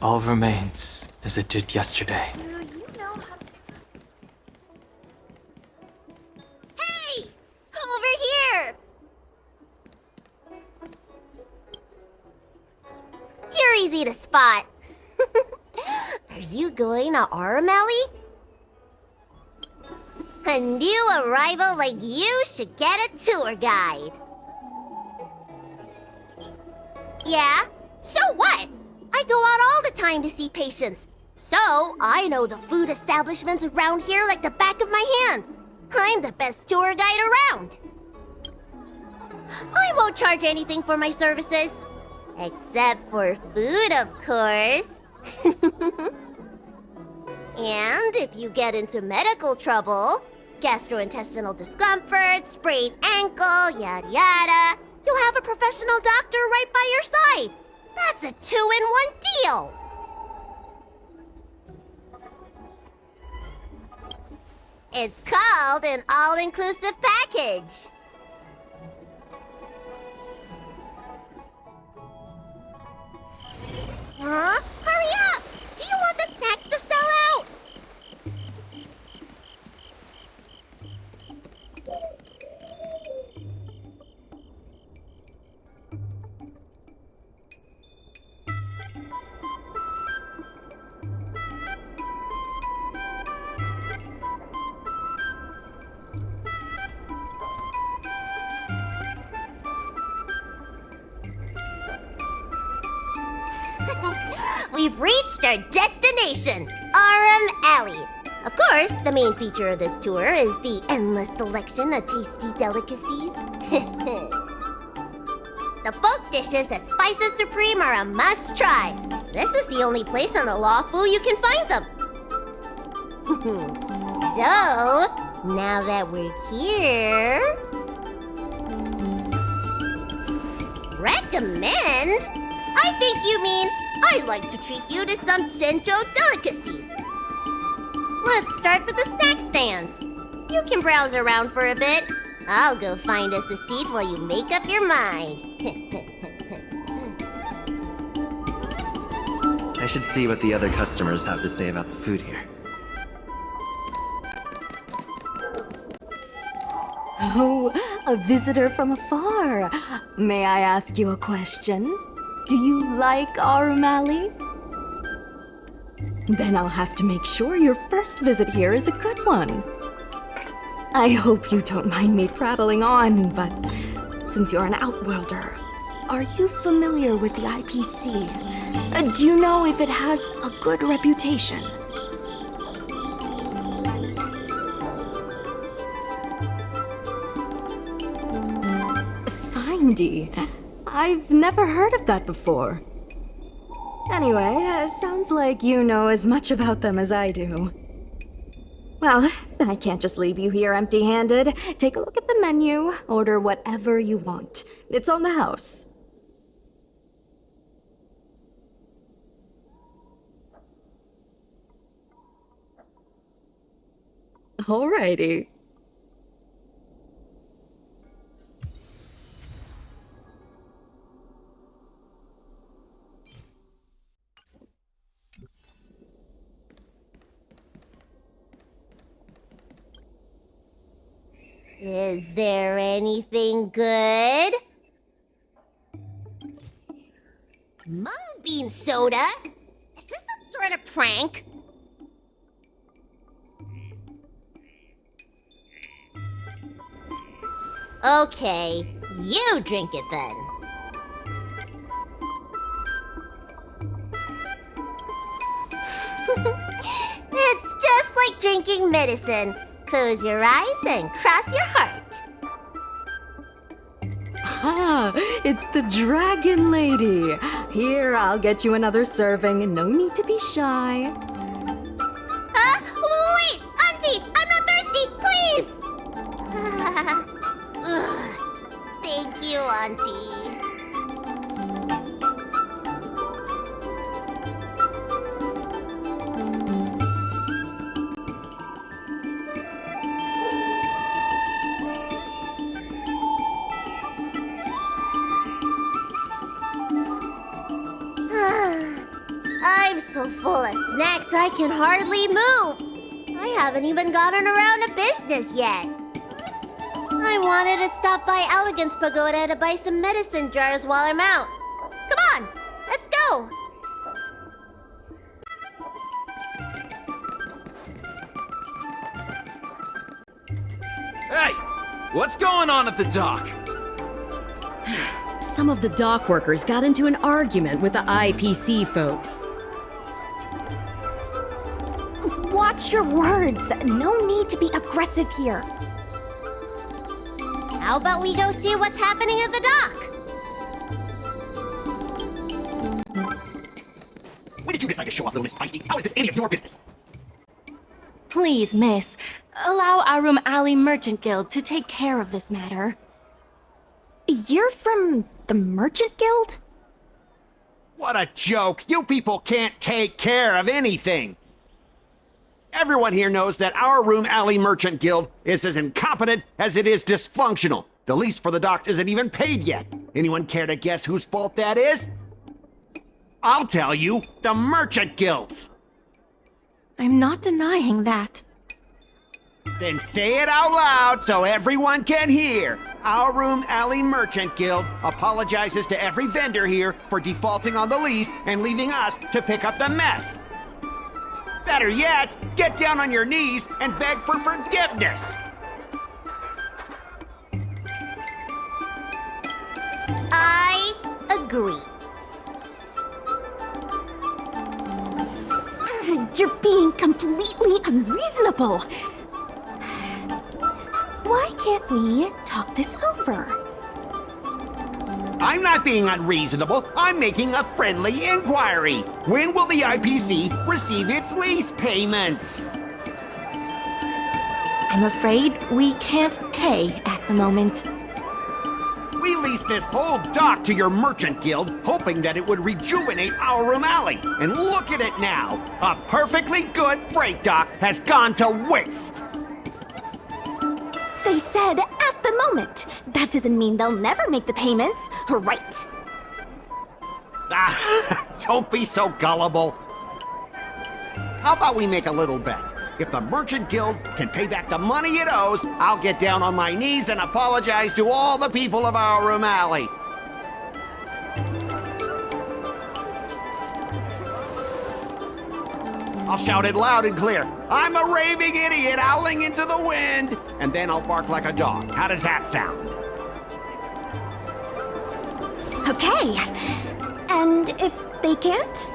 All remains as it did yesterday. Do you know how to fix this? Hey! Over here! You're easy to spot. Are you going to Aurum? A new arrival like you should get a tour guide. Yeah? So what? I go out all the time to see patients. So, I know the food establishments around here like the back of my hand. I'm the best tour guide around. I won't charge anything for my services. Except for food, of course. And if you get into medical trouble, gastrointestinal discomfort, sprained ankle, yada yada, you'll have a professional doctor right by your side. That's a 2-in-1 deal. It's called an all-inclusive package. Huh? Hurry up! Do you want the snacks to sell out? We've reached our destination, Aurum Alley. Of course, the main feature of this tour is the endless selection of tasty delicacies. The folk dishes at Spices Supreme are a must-try. This is the only place on the Lawful you can find them. So, now that we're here... Recommend? I think you mean I'd like to treat you to some Sencho delicacies. Let's start with the snack stands. You can browse around for a bit. I'll go find us a seat while you make up your mind. I should see what the other customers have to say about the food here. Oh, a visitor from afar. May I ask you a question? Do you like Aurum? Then I'll have to make sure your first visit here is a good one. I hope you don't mind me prattling on, but since you're an outworlder, are you familiar with the IPC? Do you know if it has a good reputation? Findy. I've never heard of that before. Anyway, sounds like you know as much about them as I do. Well, I can't just leave you here empty-handed. Take a look at the menu, order whatever you want. It's on the house. Alrighty. Is there anything good? Mung bean soda? Is this some sort of prank? Okay, you drink it then. It's just like drinking medicine. Close your eyes and cross your heart. Ah, it's the Dragon Lady. Here, I'll get you another serving. No need to be shy. Wait! Auntie! I'm not thirsty! Please! Ugh. Thank you, Auntie. I've I can hardly move. I haven't even gotten around to business yet. I wanted to stop by Elegance Pagoda to buy some medicine jars while I'm out. Come on, let's go. Hey! What's going on at the dock? Some of the dock workers got into an argument with the IPC folks. Watch your words. No need to be aggressive here. How about we go see what's happening at the dock? When did you decide to show up, little Miss Feisty? How is this any of your business? Please, miss, allow Aurum Alley Merchant Guild to take care of this matter. You're from the Merchant Guild? What a joke! You people can't take care of anything! Everyone here knows that our Aurum Alley Merchant Guild is as incompetent as it is dysfunctional. The lease for the docks isn't even paid yet. Anyone care to guess whose fault that is? I'll tell you, the Merchant Guild's. I'm not denying that. Then say it out loud so everyone can hear. Our Aurum Alley Merchant Guild apologizes to every vendor here for defaulting on the lease and leaving us to pick up the mess. Better yet, get down on your knees and beg for forgiveness. I agree. You're being completely unreasonable. Why can't we talk this over? I'm not being unreasonable. I'm making a friendly inquiry. When will the IPC receive its lease payments? I'm afraid we can't pay at the moment. We leased this whole dock to your merchant guild, hoping that it would rejuvenate our Aurum Alley. And look at it now. A perfectly good freight dock has gone to waste. They said at the moment. That doesn't mean they'll never make the payments, right? Ah, don't be so gullible. How about we make a little bet? If the Merchant Guild can pay back the money it owes, I'll get down on my knees and apologize to all the people of our Aurum Alley. I'll shout it loud and clear. I'm a raving idiot howling into the wind. And then I'll bark like a dog. How does that sound? Okay. And if they can't?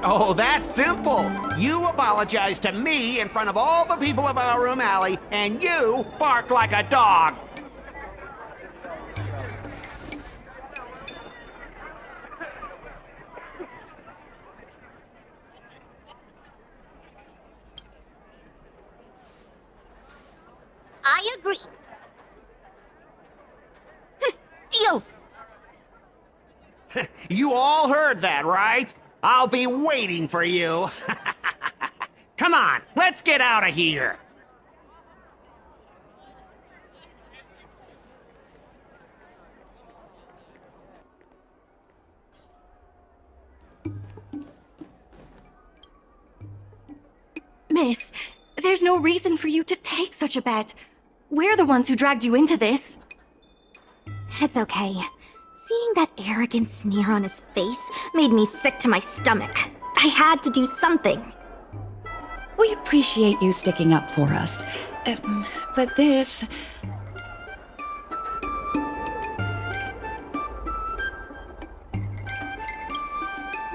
Oh, that's simple. You apologize to me in front of all the people of our Aurum Alley, and you bark like a dog. I agree. Deal. You all heard that, right? I'll be waiting for you. Come on, let's get out of here. Miss, there's no reason for you to take such a bet. We're the ones who dragged you into this. It's okay. Seeing that arrogant sneer on his face made me sick to my stomach. I had to do something. We appreciate you sticking up for us. But this...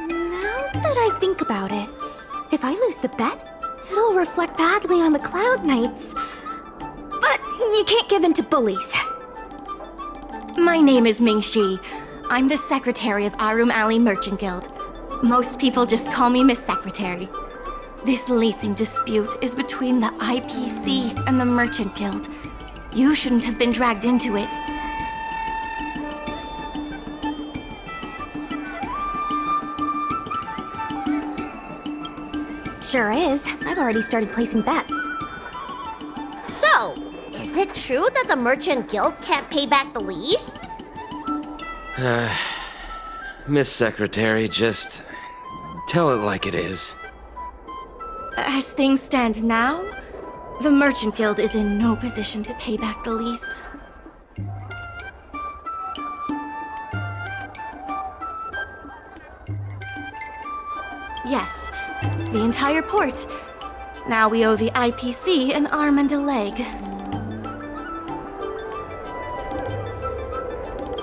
Now that I think about it, if I lose the bet, it'll reflect badly on the Cloud Knights. But you can't give in to bullies. My name is Ming-Shi. I'm the secretary of Aurum Alley Merchant Guild. Most people just call me Miss Secretary. This leasing dispute is between the IPC and the Merchant Guild. You shouldn't have been dragged into it. Sure is. I've already started placing bets. So, is it true that the Merchant Guild can't pay back the lease? Miss Secretary, just tell it like it is. As things stand now, the Merchant Guild is in no position to pay back the lease. Yes, the entire port. Now we owe the IPC an arm and a leg.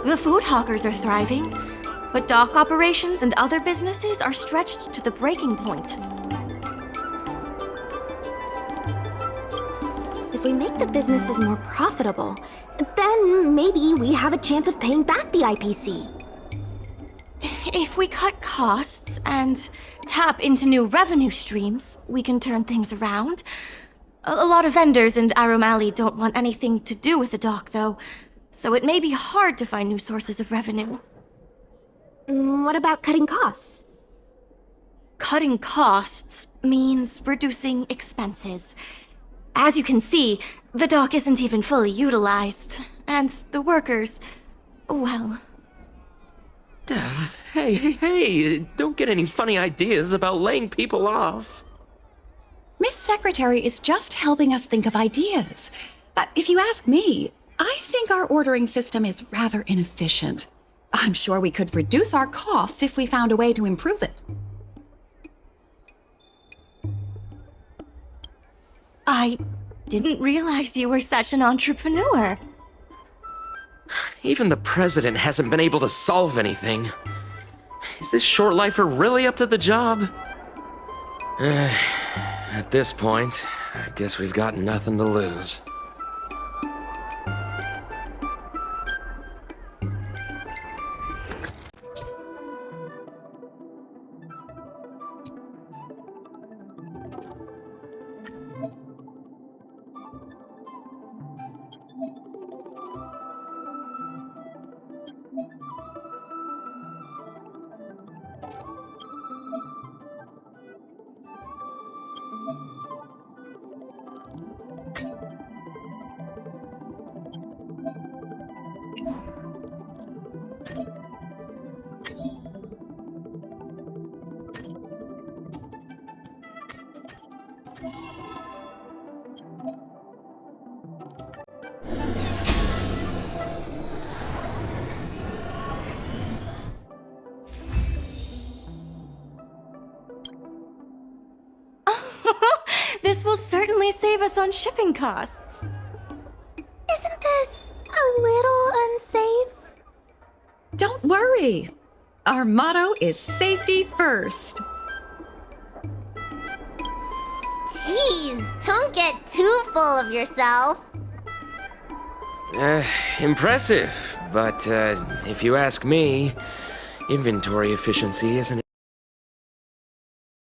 The food hawkers are thriving, but dock operations and other businesses are stretched to the breaking point. If we make the businesses more profitable, then maybe we have a chance of paying back the IPC. If we cut costs and tap into new revenue streams, we can turn things around. A lot of vendors in Aurum Alley don't want anything to do with the dock, though, so it may be hard to find new sources of revenue. What about cutting costs? Cutting costs means reducing expenses. As you can see, the dock isn't even fully utilized, and the workers, well... Hey, don't get any funny ideas about laying people off. Miss Secretary is just helping us think of ideas. But if you ask me, I think our ordering system is rather inefficient. I'm sure we could reduce our costs if we found a way to improve it. I didn't realize you were such an entrepreneur. Even the president hasn't been able to solve anything. Is this short lifer really up to the job? At this point, I guess we've got nothing to lose. This will certainly save us on shipping costs. Isn't this a little unsafe? Don't worry. Our motto is safety first. Jeez, don't get too full of yourself. Impressive, but if you ask me, inventory efficiency isn't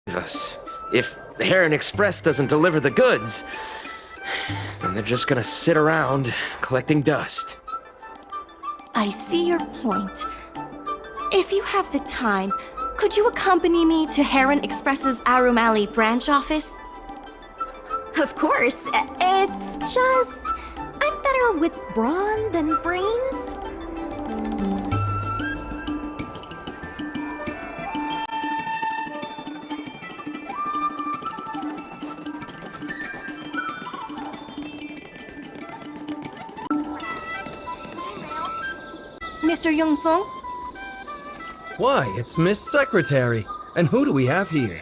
us. If Heron Express doesn't deliver the goods, then they're just gonna sit around collecting dust. I see your point. If you have the time, could you accompany me to Heron Express's Aurum Alley branch office? Of course. It's just... I'm better with brawn than brains. Mr. Yongfeng? Why, it's Miss Secretary. And who do we have here?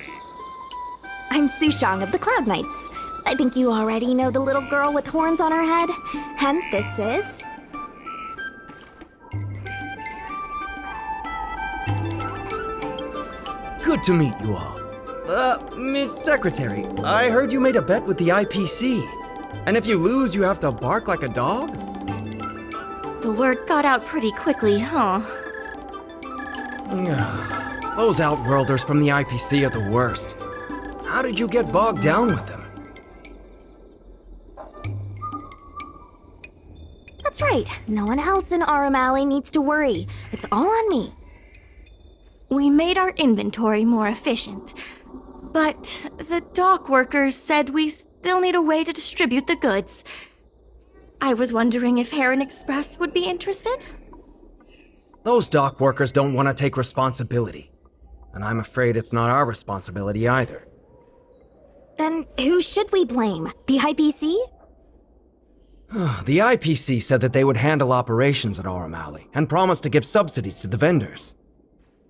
I'm Sushang of the Cloud Knights. I think you already know the little girl with horns on her head. And this is... Good to meet you all. Miss Secretary, I heard you made a bet with the IPC. And if you lose, you have to bark like a dog? The word got out pretty quickly, huh? Those Outworlders from the IPC are the worst. How did you get bogged down with them? That's right. No one else in Aurum Alley needs to worry. It's all on me. We made our inventory more efficient, but the dock workers said we still need a way to distribute the goods. I was wondering if Heron Express would be interested? Those dock workers don't want to take responsibility. And I'm afraid it's not our responsibility either. Then who should we blame? The IPC? The IPC said that they would handle operations at Aurum Alley and promised to give subsidies to the vendors.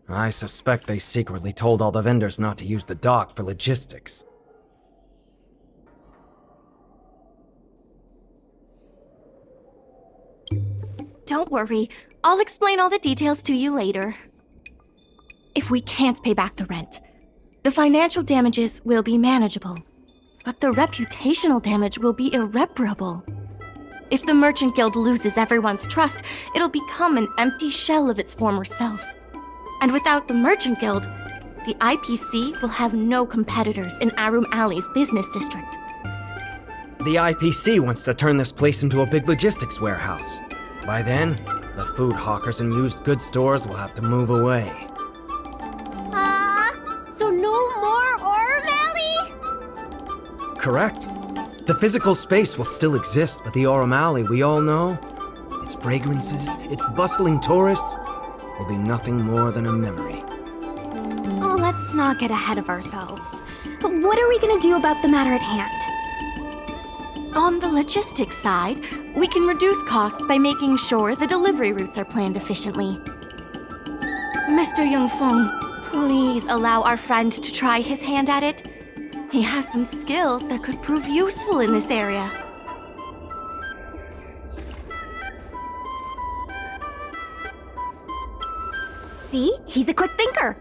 I suspect they secretly told all the vendors not to use the dock for logistics. Don't worry, I'll explain all the details to you later. If we can't pay back the rent, the financial damages will be manageable, but the reputational damage will be irreparable. If the Merchant Guild loses everyone's trust, it'll become an empty shell of its former self. And without the Merchant Guild, the IPC will have no competitors in Aurum Alley's business district. The IPC wants to turn this place into a big logistics warehouse. By then, the food hawkers and used goods stores will have to move away. So no more Aurum Alley? Correct. The physical space will still exist, but the Aurum Alley we all know, its fragrances, its bustling tourists, will be nothing more than a memory. Let's not get ahead of ourselves. But what are we gonna do about the matter at hand? On the logistics side, we can reduce costs by making sure the delivery routes are planned efficiently. Mr. Yungfeng, please allow our friend to try his hand at it. He has some skills that could prove useful in this area. See? He's a quick thinker.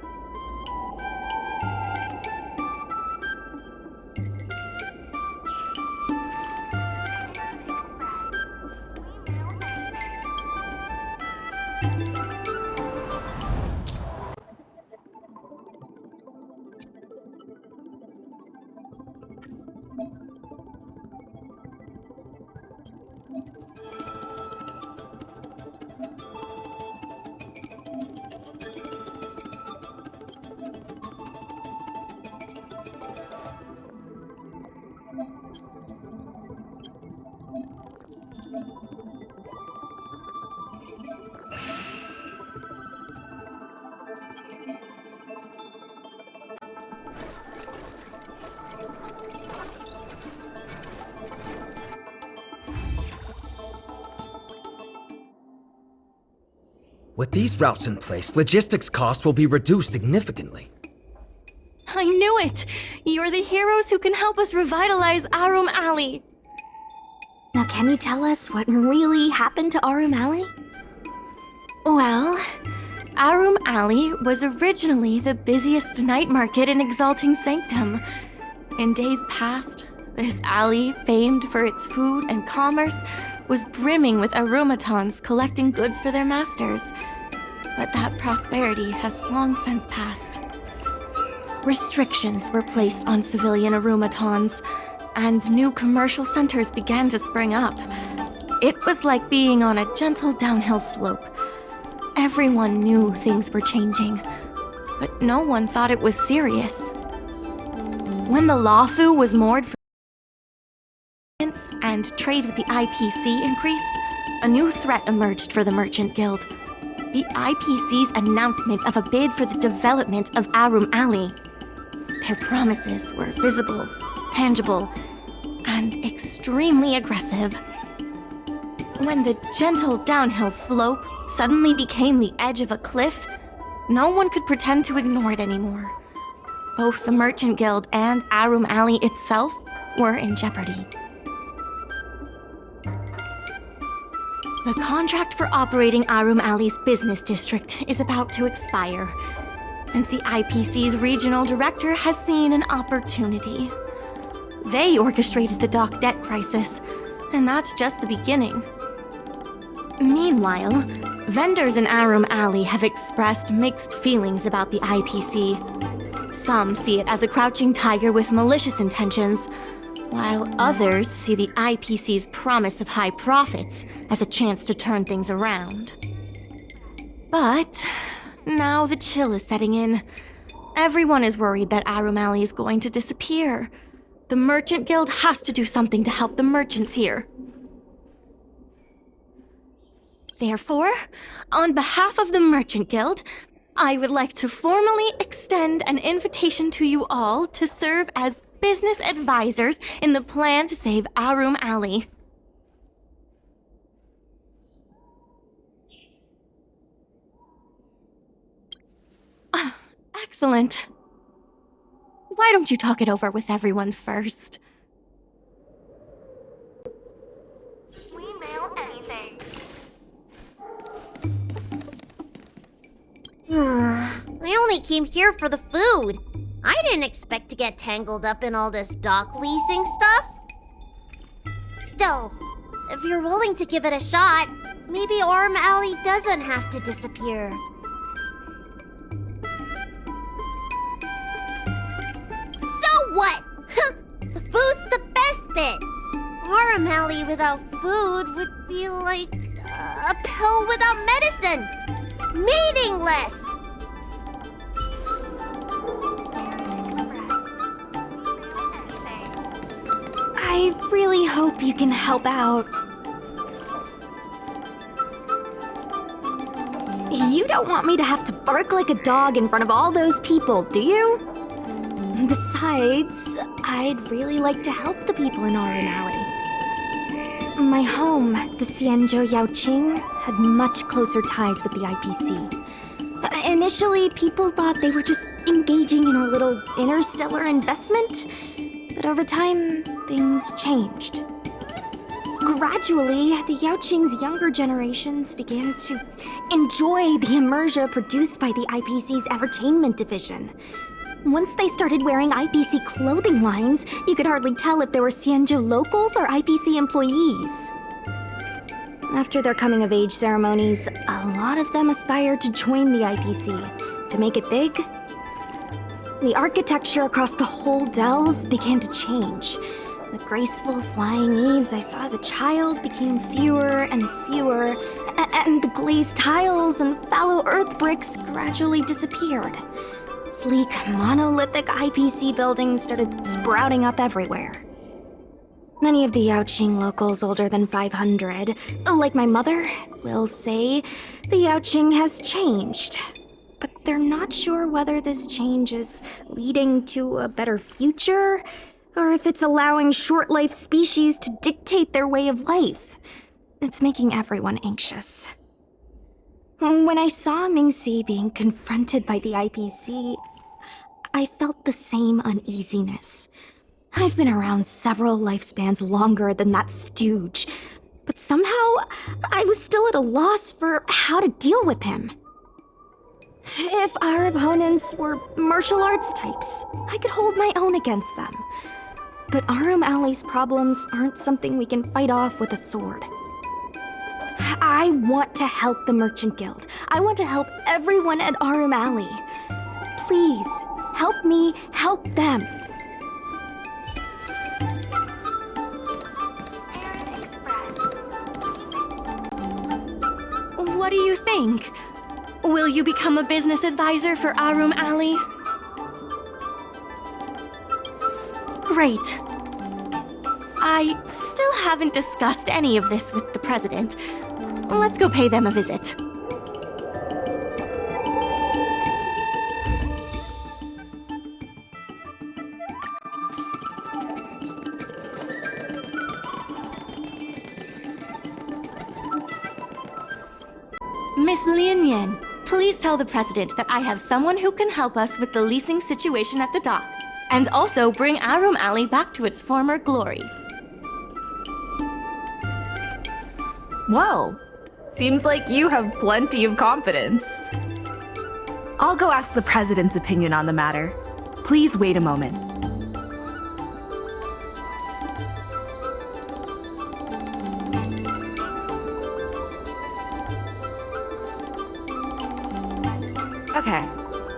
With these routes in place, logistics costs will be reduced significantly. I knew it! You're the heroes who can help us revitalize Aurum Alley! Now can you tell us what really happened to Aurum Alley? Well, Aurum Alley was originally the busiest night market in Exalting Sanctum. In days past, this alley, famed for its food and commerce, was brimming with aromatons collecting goods for their masters. But that prosperity has long since passed. Restrictions were placed on civilian aromatons, and new commercial centers began to spring up. It was like being on a gentle downhill slope. Everyone knew things were changing, but no one thought it was serious. When the Lawfu was moored for and trade with the IPC increased, a new threat emerged for the Merchant Guild. The IPC's announcement of a bid for the development of Aurum Alley. Their promises were visible, tangible, and extremely aggressive. When the gentle downhill slope suddenly became the edge of a cliff, no one could pretend to ignore it anymore. Both the Merchant Guild and Aurum Alley itself were in jeopardy. The contract for operating Aurum Alley's business district is about to expire, and the IPC's regional director has seen an opportunity. They orchestrated the dock debt crisis, and that's just the beginning. Meanwhile, vendors in Aurum Alley have expressed mixed feelings about the IPC. Some see it as a crouching tiger with malicious intentions, while others see the IPC's promise of high profits as a chance to turn things around. But now the chill is setting in. Everyone is worried that Aurum Alley is going to disappear. The Merchant Guild has to do something to help the merchants here. Therefore, on behalf of the Merchant Guild, I would like to formally extend an invitation to you all to serve as business advisors in the plan to save Aurum Alley. Excellent. Why don't you talk it over with everyone first? We mail anything. I only came here for the food. I didn't expect to get tangled up in all this dock leasing stuff. Still, if you're willing to give it a shot, maybe Aurum Alley doesn't have to disappear. So what? The food's the best bit. Aurum Alley without food would be like a pill without medicine. Meaningless. I really hope you can help out. You don't want me to have to bark like a dog in front of all those people, do you? Besides, I'd really like to help the people in Aurum Alley. My home, the Xianzhou Yaoqing, had much closer ties with the IPC. Initially, people thought they were just engaging in a little interstellar investment, but over time, things changed. Gradually, the Yaoqing's younger generations began to enjoy the immersion produced by the IPC's entertainment division. Once they started wearing IPC clothing lines, you could hardly tell if they were Xianzhou locals or IPC employees. After their coming-of-age ceremonies, a lot of them aspired to join the IPC. To make it big, the architecture across the whole delve began to change. The graceful flying eaves I saw as a child became fewer and fewer, and the glazed tiles and fallow earth bricks gradually disappeared. Sleek, monolithic IPC buildings started sprouting up everywhere. Many of the Yaoqing locals older than 500, like my mother, will say the Yaoqing has changed. But they're not sure whether this change is leading to a better future, or if it's allowing short-life species to dictate their way of life. It's making everyone anxious. When I saw Mingxi being confronted by the IPC, I felt the same uneasiness. I've been around several lifespans longer than that stooge, but somehow I was still at a loss for how to deal with him. If our opponents were martial arts types, I could hold my own against them. But Aurum Alley's problems aren't something we can fight off with a sword. I want to help the Merchant Guild. I want to help everyone at Aurum Alley. Please, help me help them. What do you think? Will you become a business advisor for Aurum Alley? Great. I still haven't discussed any of this with the president. Let's go pay them a visit. Miss Lian, please tell the president that I have someone who can help us with the leasing situation at the dock, and also bring Aurum Alley back to its former glory. Well, seems like you have plenty of confidence. I'll go ask the president's opinion on the matter. Please wait a moment. Okay,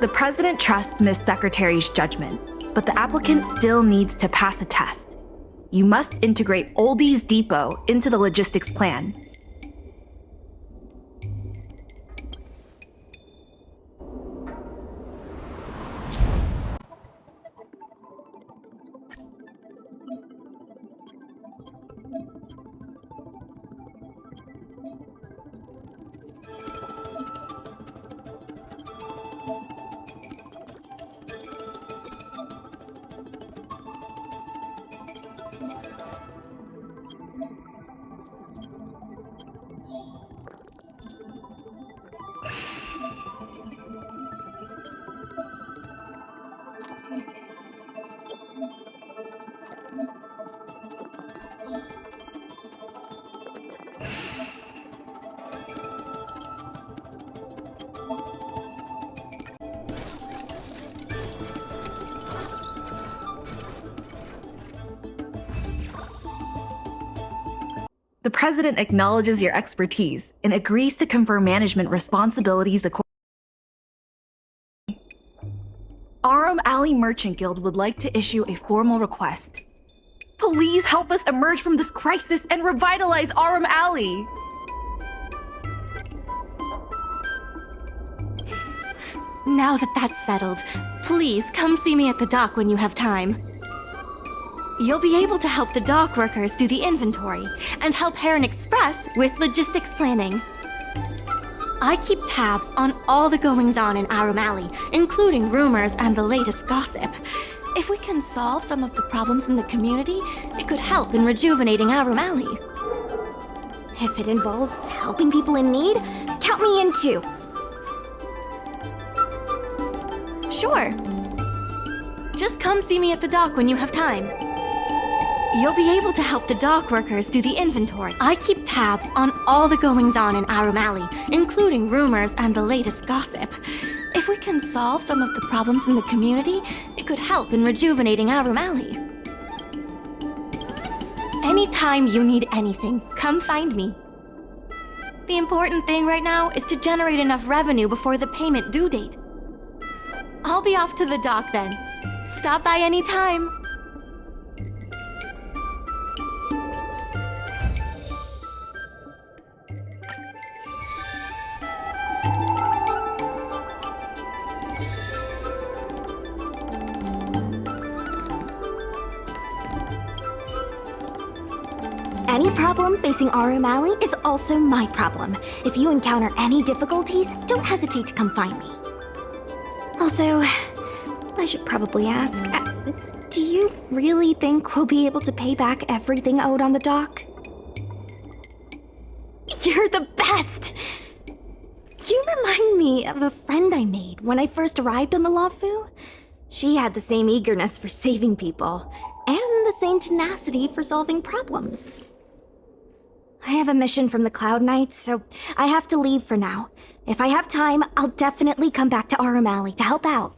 the president trusts Miss Secretary's judgment, but the applicant still needs to pass a test. You must integrate Oldie's Depot into the logistics plan. The president acknowledges your expertise and agrees to confer management responsibilities accordingly. Aurum Alley Merchant Guild would like to issue a formal request. Please help us emerge from this crisis and revitalize Aurum Alley! Now that that's settled, please come see me at the dock when you have time. You'll be able to help the dock workers do the inventory and help Heron Express with logistics planning. I keep tabs on all the goings-on in Aurum Alley, including rumors and the latest gossip. If we can solve some of the problems in the community, it could help in rejuvenating Aurum Alley. If it involves helping people in need, count me in too. Sure. Just come see me at the dock when you have time. You'll be able to help the dock workers do the inventory. I keep tabs on all the goings-on in Aurum Alley, including rumors and the latest gossip. If we can solve some of the problems in the community, it could help in rejuvenating Aurum Alley. Anytime you need anything, come find me. The important thing right now is to generate enough revenue before the payment due date. I'll be off to the dock then. Stop by anytime. Any problem facing Aurum Alley is also my problem. If you encounter any difficulties, don't hesitate to come find me. Also, I should probably ask, do you really think we'll be able to pay back everything owed on the dock? You're the best! You remind me of a friend I made when I first arrived on the Lafu. She had the same eagerness for saving people, and the same tenacity for solving problems. I have a mission from the Cloud Knights, so I have to leave for now. If I have time, I'll definitely come back to Aurum Alley to help out.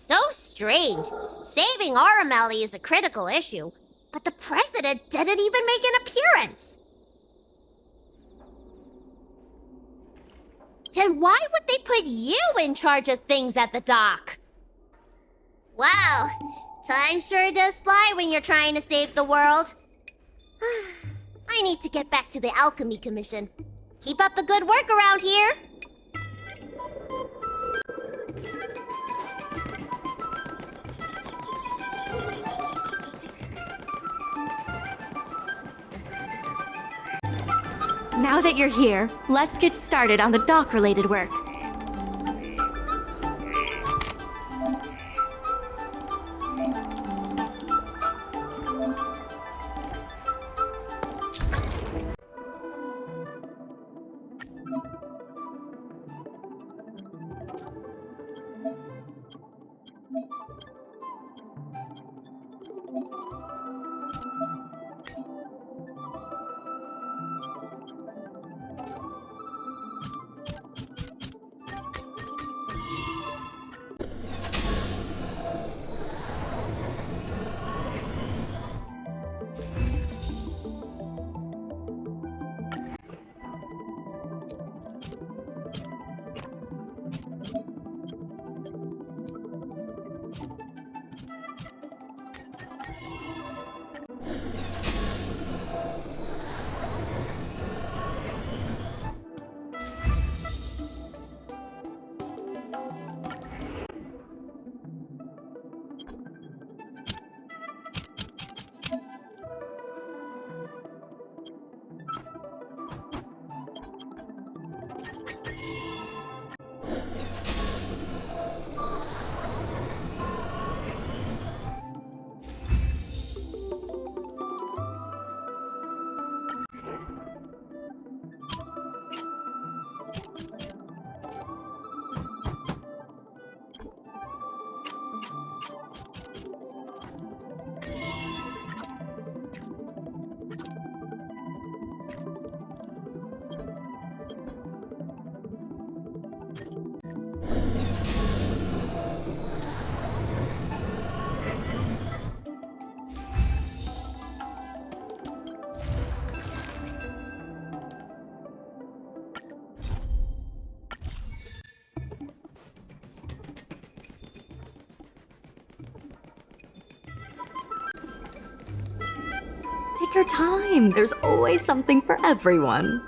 So strange. Saving Aurum Alley is a critical issue, but the president didn't even make an appearance. Then why would they put you in charge of things at the dock? Wow, time sure does fly when you're trying to save the world. I need to get back to the Alchemy Commission. Keep up the good work around here. Now that you're here, let's get started on the dock-related work. take your time. There's always something for everyone.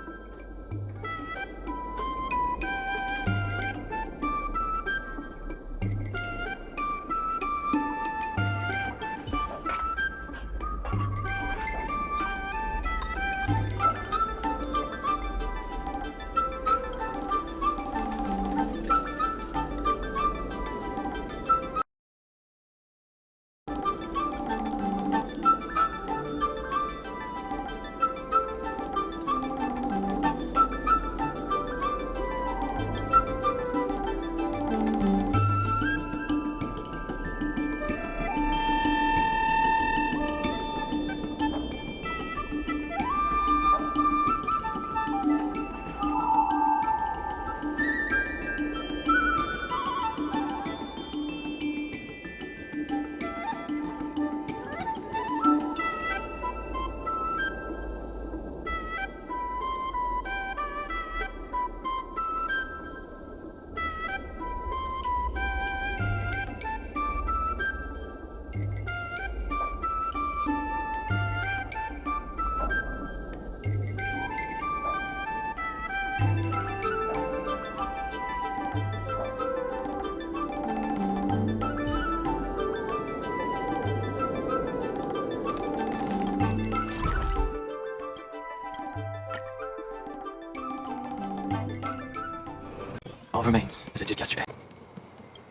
All remains as it did yesterday.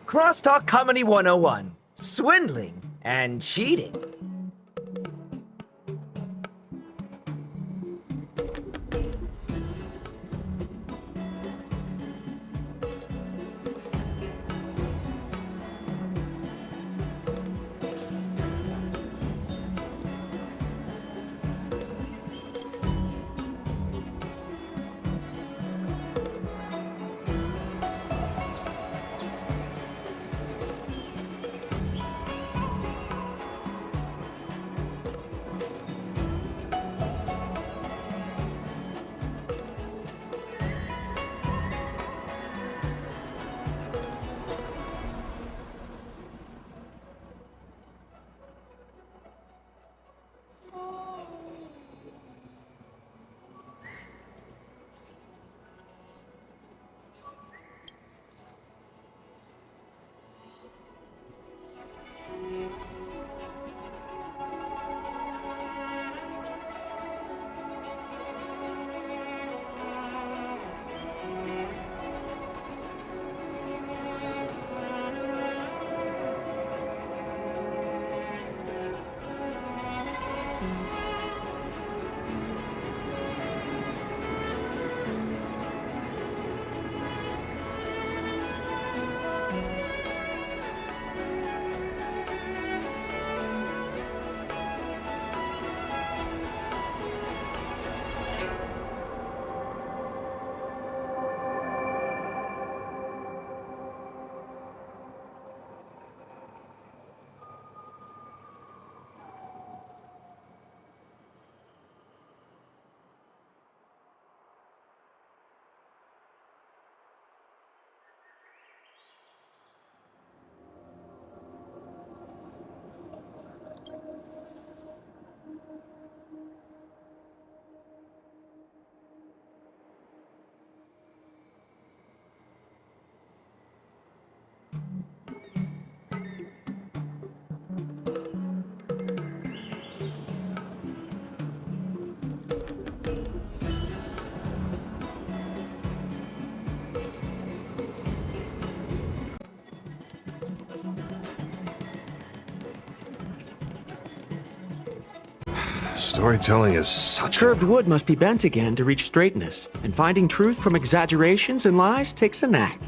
Crosstalk Comedy 101. Swindling and cheating. Storytelling is such Curved wood must be bent again to reach straightness, and finding truth from exaggerations and lies takes a knack.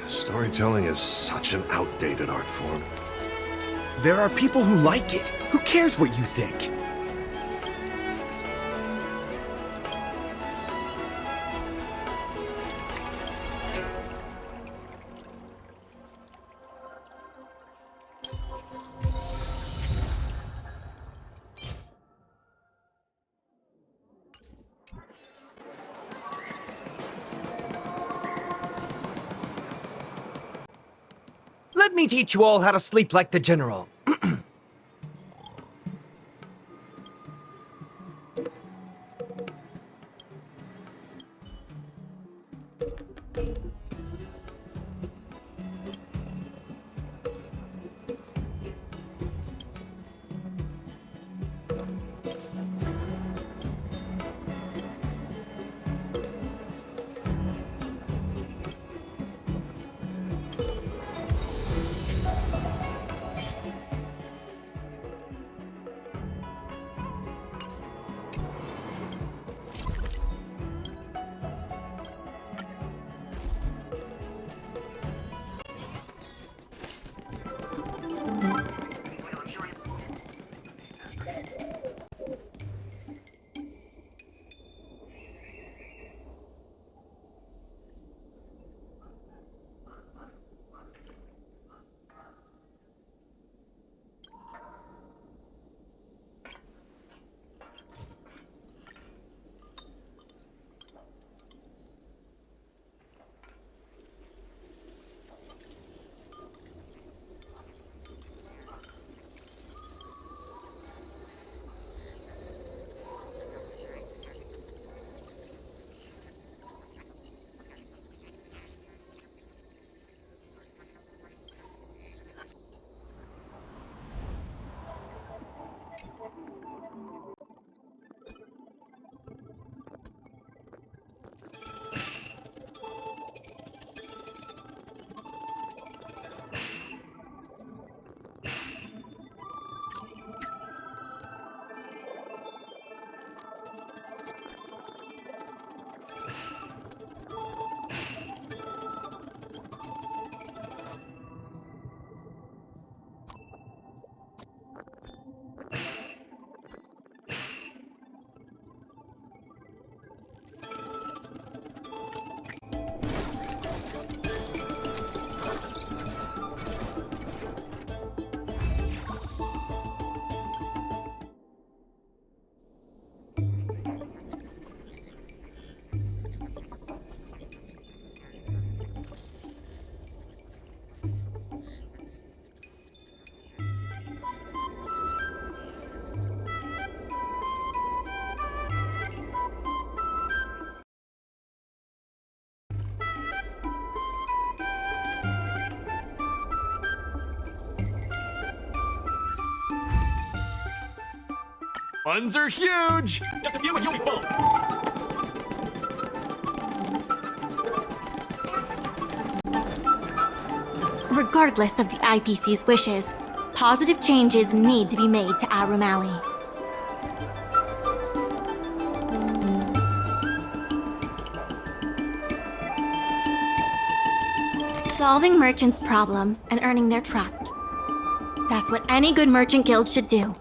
Storytelling is such an outdated art form. There are people who like it. Who cares what you think? Let me teach you all how to sleep like the general. Buns are huge! Just a few and you'll be full! Regardless of the IPC's wishes, positive changes need to be made to Aurum Alley. Solving merchants' problems and earning their trust. That's what any good merchant guild should do.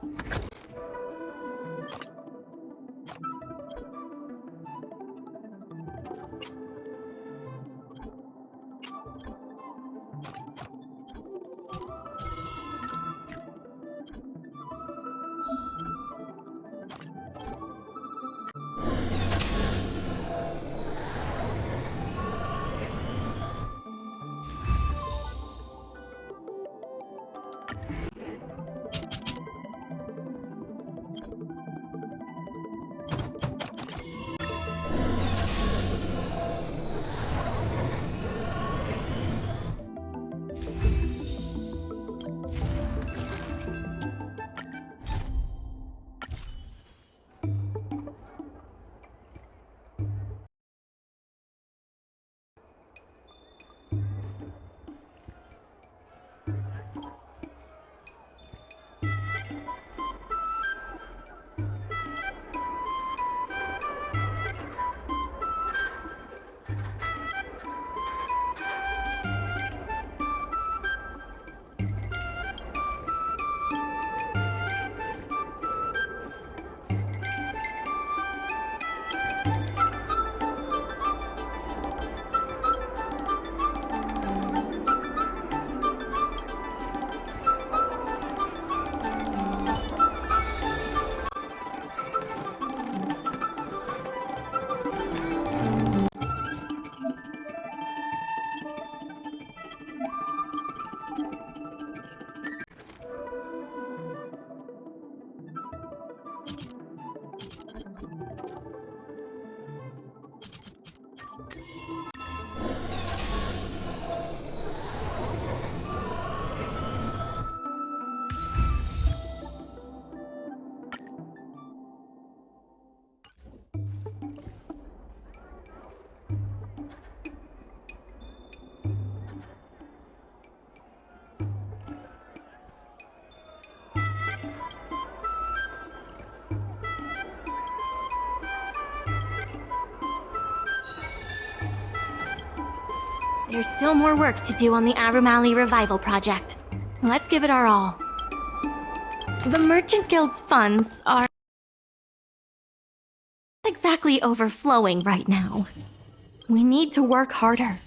There's still more work to do on the Aurum Alley Revival project. Let's give it our all. The Merchant Guild's funds are not exactly overflowing right now. We need to work harder.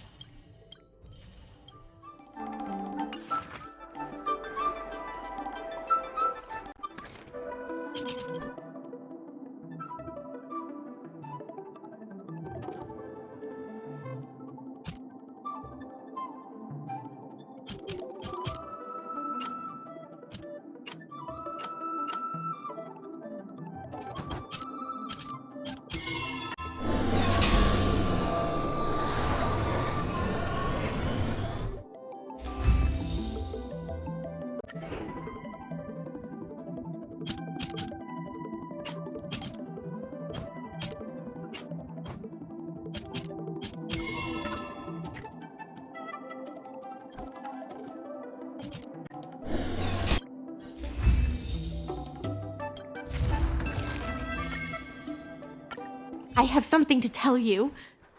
I have something to tell you.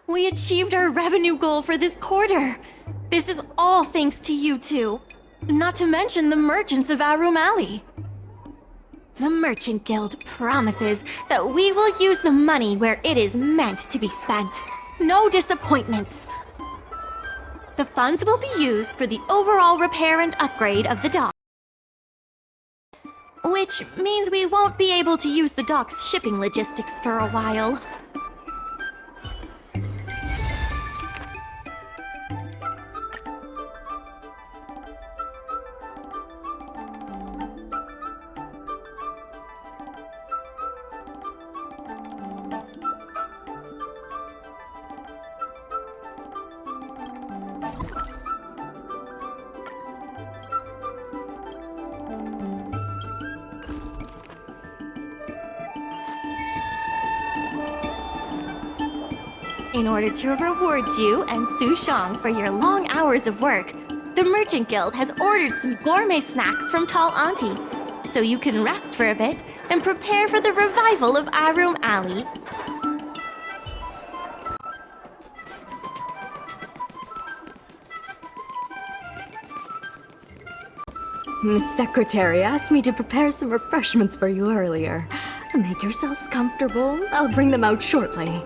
We achieved our revenue goal for this quarter. This is all thanks to you two. Not to mention the merchants of Aurum Alley. The Merchant Guild promises that we will use the money where it is meant to be spent. No disappointments. The funds will be used for the overall repair and upgrade of the dock. Which means we won't be able to use the dock's shipping logistics for a while. In order to reward you and Su Shang for your long hours of work, the Merchant Guild has ordered some gourmet snacks from Tall Auntie, so you can rest for a bit and prepare for the revival of Aurum Alley. Miss Secretary asked me to prepare some refreshments for you earlier. Make yourselves comfortable. I'll bring them out shortly.